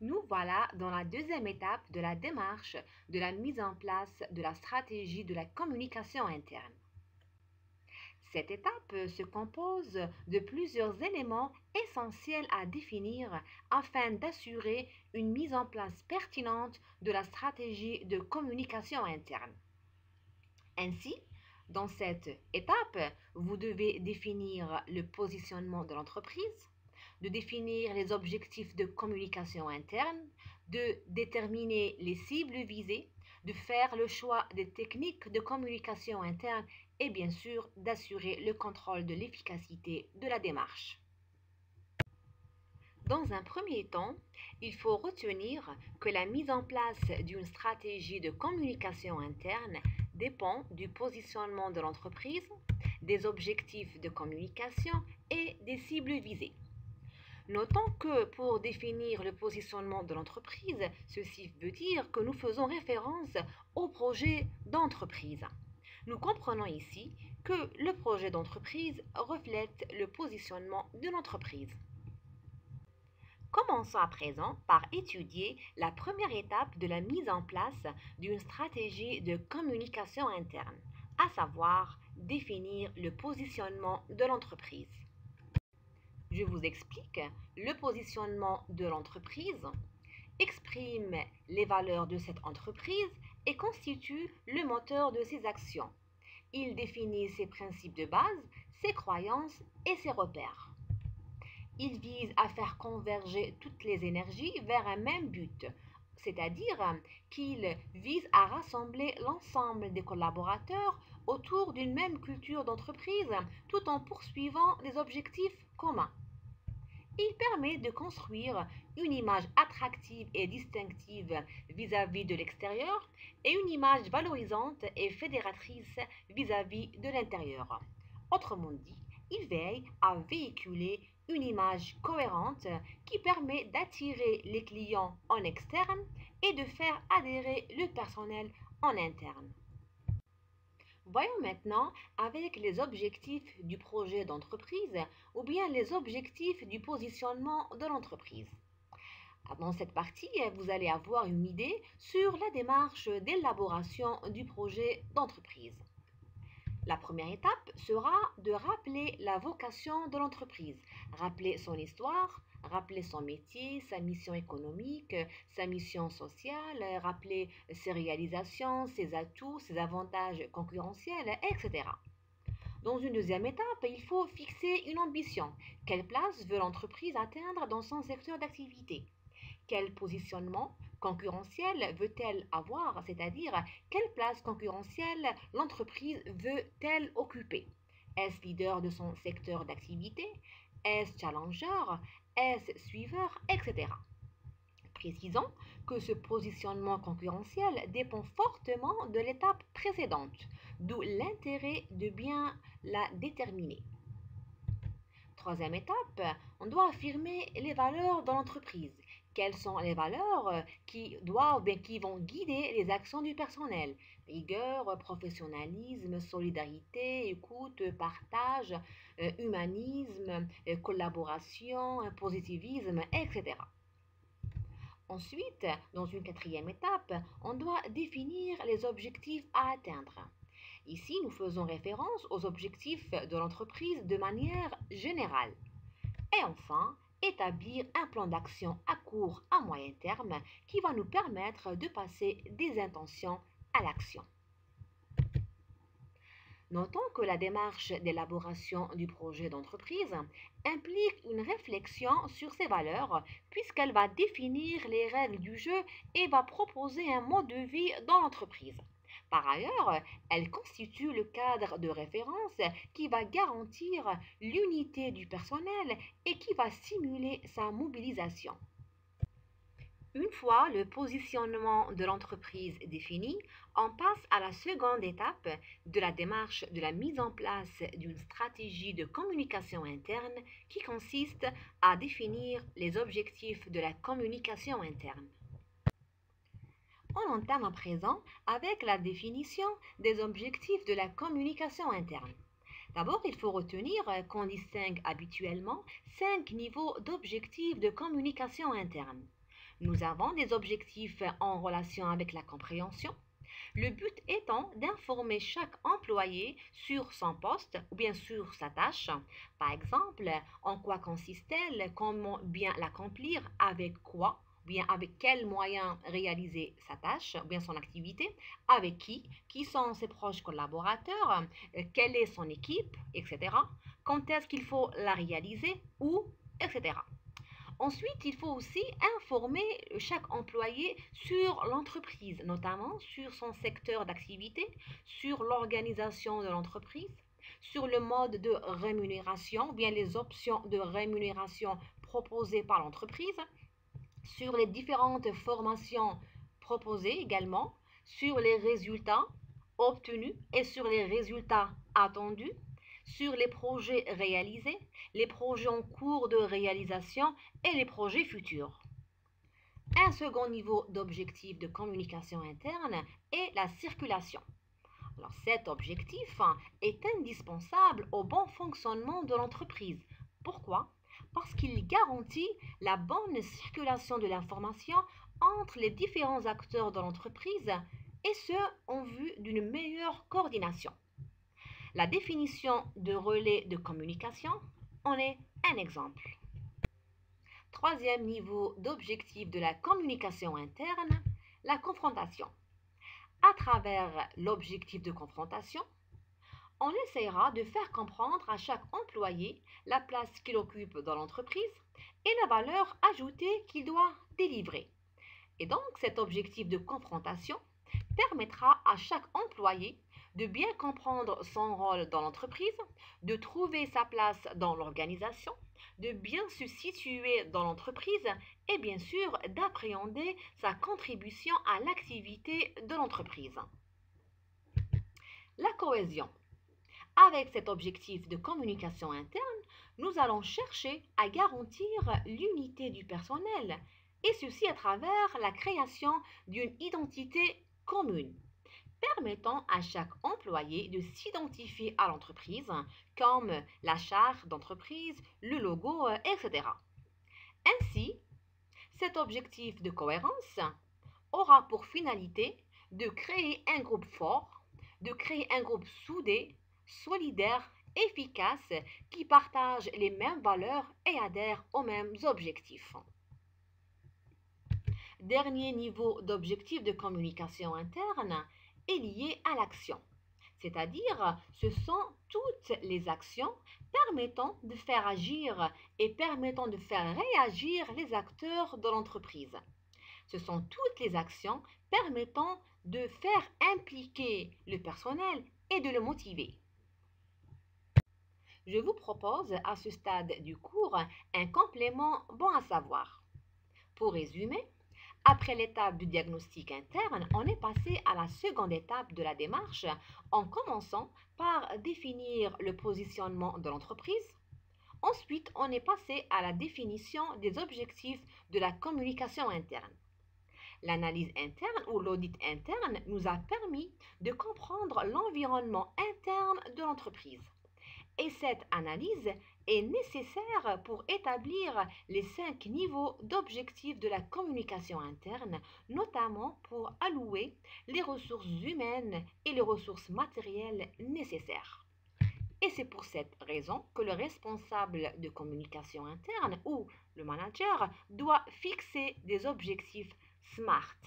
Nous voilà dans la deuxième étape de la démarche de la mise en place de la stratégie de la communication interne. Cette étape se compose de plusieurs éléments essentiels à définir afin d'assurer une mise en place pertinente de la stratégie de communication interne. Ainsi, dans cette étape, vous devez définir le positionnement de l'entreprise, de définir les objectifs de communication interne, de déterminer les cibles visées, de faire le choix des techniques de communication interne et bien sûr d'assurer le contrôle de l'efficacité de la démarche. Dans un premier temps, il faut retenir que la mise en place d'une stratégie de communication interne dépend du positionnement de l'entreprise, des objectifs de communication et des cibles visées. Notons que pour définir le positionnement de l'entreprise, ceci veut dire que nous faisons référence au projet d'entreprise. Nous comprenons ici que le projet d'entreprise reflète le positionnement de l'entreprise. Commençons à présent par étudier la première étape de la mise en place d'une stratégie de communication interne, à savoir définir le positionnement de l'entreprise. Je vous explique, le positionnement de l'entreprise exprime les valeurs de cette entreprise et constitue le moteur de ses actions. Il définit ses principes de base, ses croyances et ses repères. Il vise à faire converger toutes les énergies vers un même but, c'est-à-dire qu'il vise à rassembler l'ensemble des collaborateurs autour d'une même culture d'entreprise tout en poursuivant des objectifs communs. Il permet de construire une image attractive et distinctive vis-à-vis de l'extérieur et une image valorisante et fédératrice vis-à-vis de l'intérieur. Autrement dit, il veille à véhiculer une image cohérente qui permet d'attirer les clients en externe et de faire adhérer le personnel en interne. Voyons maintenant avec les objectifs du projet d'entreprise ou bien les objectifs du positionnement de l'entreprise. Dans cette partie, vous allez avoir une idée sur la démarche d'élaboration du projet d'entreprise. La première étape sera de rappeler la vocation de l'entreprise, rappeler son histoire, rappeler son métier, sa mission économique, sa mission sociale, rappeler ses réalisations, ses atouts, ses avantages concurrentiels, etc. Dans une deuxième étape, il faut fixer une ambition. Quelle place veut l'entreprise atteindre dans son secteur d'activité? Quel positionnement concurrentiel veut-elle avoir, c'est-à-dire quelle place concurrentielle l'entreprise veut-elle occuper? Est-ce leader de son secteur d'activité? Est-ce challenger? Est-ce suiveur? Etc. Précisons que ce positionnement concurrentiel dépend fortement de l'étape précédente, d'où l'intérêt de bien la déterminer. Troisième étape, on doit affirmer les valeurs de l'entreprise. Quelles sont les valeurs qui vont guider les actions du personnel? Rigueur, professionnalisme, solidarité, écoute, partage, humanisme, collaboration, positivisme, etc. Ensuite, dans une quatrième étape, on doit définir les objectifs à atteindre. Ici, nous faisons référence aux objectifs de l'entreprise de manière générale. Et enfin, établir un plan d'action à court, à moyen terme qui va nous permettre de passer des intentions à l'action. Notons que la démarche d'élaboration du projet d'entreprise implique une réflexion sur ses valeurs puisqu'elle va définir les règles du jeu et va proposer un mode de vie dans l'entreprise. Par ailleurs, elle constitue le cadre de référence qui va garantir l'unité du personnel et qui va stimuler sa mobilisation. Une fois le positionnement de l'entreprise défini, on passe à la seconde étape de la démarche de la mise en place d'une stratégie de communication interne qui consiste à définir les objectifs de la communication interne. On entame à présent avec la définition des objectifs de la communication interne. D'abord, il faut retenir qu'on distingue habituellement 5 niveaux d'objectifs de communication interne. Nous avons des objectifs en relation avec la compréhension. Le but étant d'informer chaque employé sur son poste ou bien sur sa tâche. Par exemple, en quoi consiste-t-elle, comment bien l'accomplir, avec quoi, ou bien avec quels moyens réaliser sa tâche ou bien son activité, avec qui sont ses proches collaborateurs, quelle est son équipe, etc. Quand est-ce qu'il faut la réaliser, où, etc. Ensuite, il faut aussi informer chaque employé sur l'entreprise, notamment sur son secteur d'activité, sur l'organisation de l'entreprise, sur le mode de rémunération, ou bien les options de rémunération proposées par l'entreprise, sur les différentes formations proposées également, sur les résultats obtenus et sur les résultats attendus, sur les projets réalisés, les projets en cours de réalisation et les projets futurs. Un second niveau d'objectif de communication interne est la circulation. Alors cet objectif est indispensable au bon fonctionnement de l'entreprise. Pourquoi? Parce qu'il garantit la bonne circulation de l'information entre les différents acteurs de l'entreprise et ce en vue d'une meilleure coordination. La définition de relais de communication en est un exemple. Troisième niveau d'objectif de la communication interne, la confrontation. À travers l'objectif de confrontation, on essaiera de faire comprendre à chaque employé la place qu'il occupe dans l'entreprise et la valeur ajoutée qu'il doit délivrer. Et donc cet objectif de confrontation permettra à chaque employé de bien comprendre son rôle dans l'entreprise, de trouver sa place dans l'organisation, de bien se situer dans l'entreprise et bien sûr d'appréhender sa contribution à l'activité de l'entreprise. La cohésion. Avec cet objectif de communication interne, nous allons chercher à garantir l'unité du personnel et ceci à travers la création d'une identité commune, permettant à chaque employé de s'identifier à l'entreprise, comme la charte d'entreprise, le logo, etc. Ainsi, cet objectif de cohérence aura pour finalité de créer un groupe fort, de créer un groupe soudé, solidaire, efficace, qui partage les mêmes valeurs et adhère aux mêmes objectifs. Dernier niveau d'objectif de communication interne est lié à l'action. C'est-à-dire, ce sont toutes les actions permettant de faire agir et permettant de faire réagir les acteurs de l'entreprise. Ce sont toutes les actions permettant de faire impliquer le personnel et de le motiver. Je vous propose à ce stade du cours un complément bon à savoir. Pour résumer, après l'étape du diagnostic interne, on est passé à la seconde étape de la démarche en commençant par définir le positionnement de l'entreprise. Ensuite, on est passé à la définition des objectifs de la communication interne. L'analyse interne ou l'audit interne nous a permis de comprendre l'environnement interne de l'entreprise. Et cette analyse est nécessaire pour établir les 5 niveaux d'objectifs de la communication interne, notamment pour allouer les ressources humaines et les ressources matérielles nécessaires. Et c'est pour cette raison que le responsable de communication interne ou le manager doit fixer des objectifs SMART.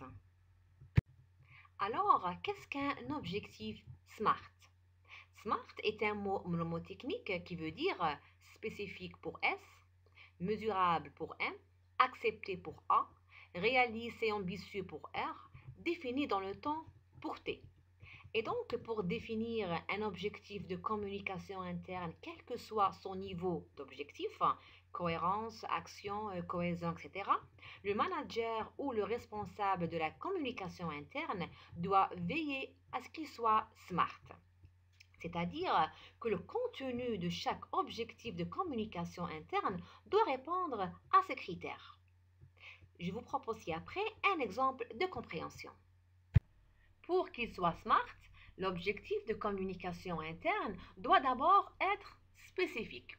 Alors, qu'est-ce qu'un objectif SMART? SMART est un mot mnémotechnique qui veut dire spécifique pour S, mesurable pour M, accepté pour A, réalisé et ambitieux pour R, défini dans le temps pour T. Et donc, pour définir un objectif de communication interne, quel que soit son niveau d'objectif, cohérence, action, cohésion, etc., le manager ou le responsable de la communication interne doit veiller à ce qu'il soit SMART. C'est-à-dire que le contenu de chaque objectif de communication interne doit répondre à ces critères. Je vous propose ci-après un exemple de compréhension. Pour qu'il soit SMART, l'objectif de communication interne doit d'abord être spécifique.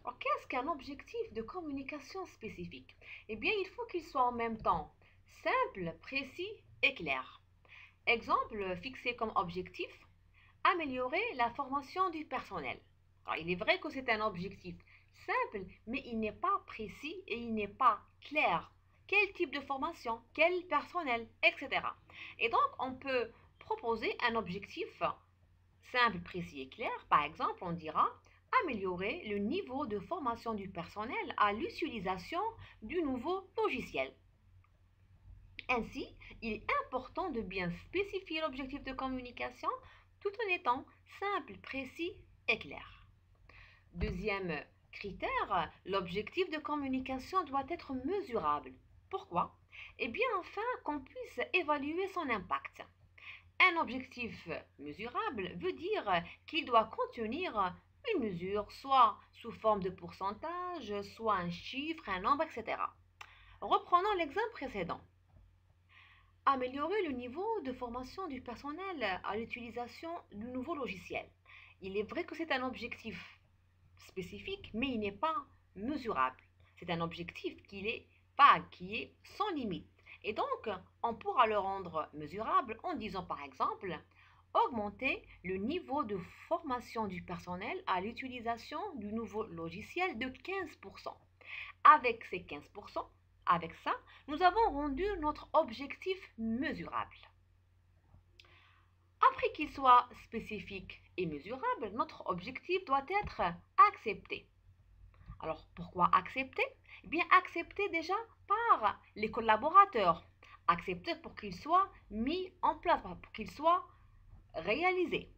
Alors, qu'est-ce qu'un objectif de communication spécifique? Eh bien, il faut qu'il soit en même temps simple, précis et clair. Exemple fixé comme objectif, améliorer la formation du personnel. Alors, il est vrai que c'est un objectif simple, mais il n'est pas précis et il n'est pas clair. Quel type de formation, quel personnel, etc. Et donc, on peut proposer un objectif simple, précis et clair. Par exemple, on dira améliorer le niveau de formation du personnel à l'utilisation du nouveau logiciel. Ainsi, il est important de bien spécifier l'objectif de communication tout en étant simple, précis et clair. Deuxième critère, l'objectif de communication doit être mesurable. Pourquoi? Eh bien, afin qu'on puisse évaluer son impact. Un objectif mesurable veut dire qu'il doit contenir une mesure, soit sous forme de pourcentage, soit un chiffre, un nombre, etc. Reprenons l'exemple précédent. Améliorer le niveau de formation du personnel à l'utilisation du nouveau logiciel. Il est vrai que c'est un objectif spécifique, mais il n'est pas mesurable. C'est un objectif qui est vague, qui est sans limite. Et donc, on pourra le rendre mesurable en disant par exemple augmenter le niveau de formation du personnel à l'utilisation du nouveau logiciel de 15%. Avec ces 15%, avec ça, nous avons rendu notre objectif mesurable. Après qu'il soit spécifique et mesurable, notre objectif doit être accepté. Alors pourquoi accepter? Eh bien accepter déjà par les collaborateurs. Accepter pour qu'il soit mis en place, pour qu'il soit réalisé.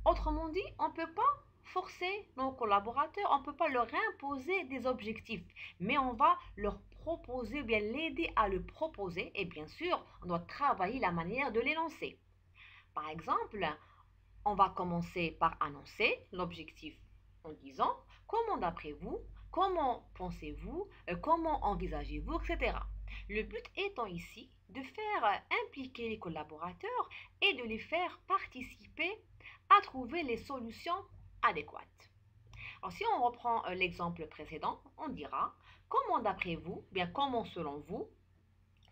Autrement dit, on ne peut pas forcer nos collaborateurs, on ne peut pas leur imposer des objectifs, mais on va leur proposer, bien l'aider à le proposer et bien sûr, on doit travailler la manière de l'énoncer. Par exemple, on va commencer par annoncer l'objectif en disant comment d'après vous, comment pensez-vous, comment envisagez-vous, etc. Le but étant ici de faire impliquer les collaborateurs et de les faire participer à trouver les solutions adéquates. Alors si on reprend l'exemple précédent, on dira comment d'après vous, bien comment selon vous,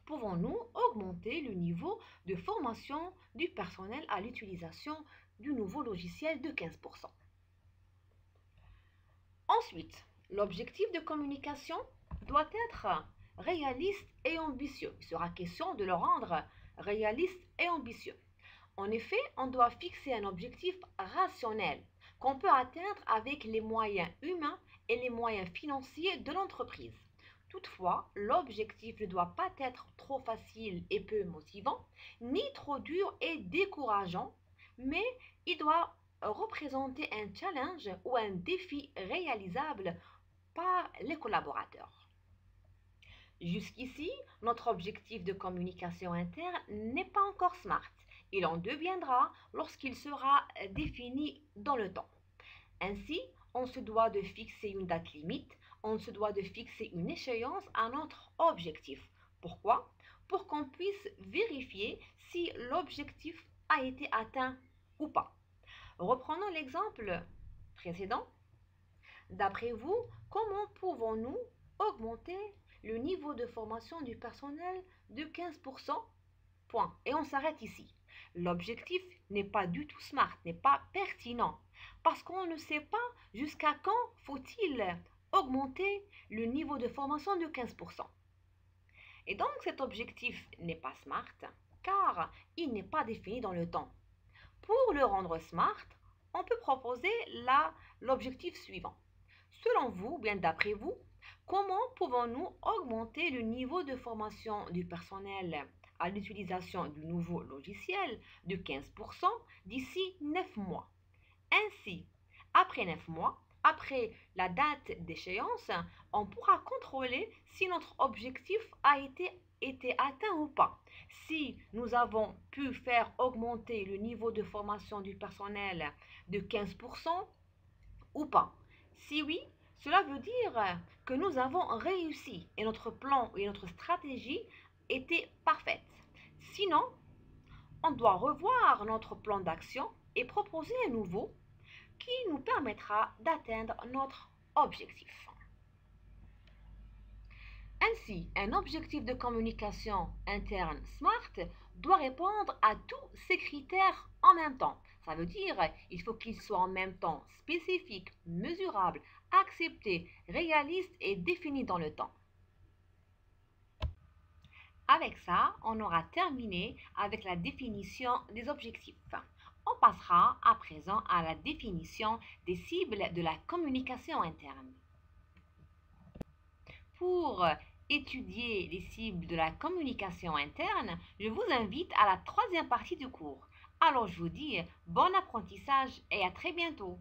pouvons-nous augmenter le niveau de formation du personnel à l'utilisation du nouveau logiciel de 15%. Ensuite, l'objectif de communication doit être réaliste et ambitieux. Il sera question de le rendre réaliste et ambitieux. En effet, on doit fixer un objectif rationnel qu'on peut atteindre avec les moyens humains et les moyens financiers de l'entreprise. Toutefois, l'objectif ne doit pas être trop facile et peu motivant, ni trop dur et décourageant, mais il doit représenter un challenge ou un défi réalisable par les collaborateurs. Jusqu'ici, notre objectif de communication interne n'est pas encore SMART. Il en deviendra lorsqu'il sera défini dans le temps. Ainsi, on se doit de fixer une date limite, on se doit de fixer une échéance à notre objectif. Pourquoi? Pour qu'on puisse vérifier si l'objectif a été atteint ou pas. Reprenons l'exemple précédent. D'après vous, comment pouvons-nous augmenter le niveau de formation du personnel de 15%? Point. Et on s'arrête ici. L'objectif n'est pas du tout smart, n'est pas pertinent, parce qu'on ne sait pas jusqu'à quand faut-il augmenter le niveau de formation de 15%. Et donc cet objectif n'est pas smart, car il n'est pas défini dans le temps. Pour le rendre smart, on peut proposer l'objectif suivant. Selon vous, bien d'après vous, comment pouvons-nous augmenter le niveau de formation du personnel à l'utilisation du nouveau logiciel de 15% d'ici 9 mois? Ainsi, après 9 mois, après la date d'échéance, on pourra contrôler si notre objectif a été atteint ou pas. Si nous avons pu faire augmenter le niveau de formation du personnel de 15% ou pas. Si oui, cela veut dire que nous avons réussi et notre plan et notre stratégie étaient parfaites. Sinon, on doit revoir notre plan d'action et proposer un nouveau qui nous permettra d'atteindre notre objectifs. Ainsi, un objectif de communication interne SMART doit répondre à tous ces critères en même temps. Ça veut dire il faut qu'il soit en même temps spécifique, mesurable, accepté, réaliste et défini dans le temps. Avec ça, on aura terminé avec la définition des objectifs. On passera à présent à la définition des cibles de la communication interne. Pour étudier les cibles de la communication interne, je vous invite à la troisième partie du cours. Alors je vous dis bon apprentissage et à très bientôt.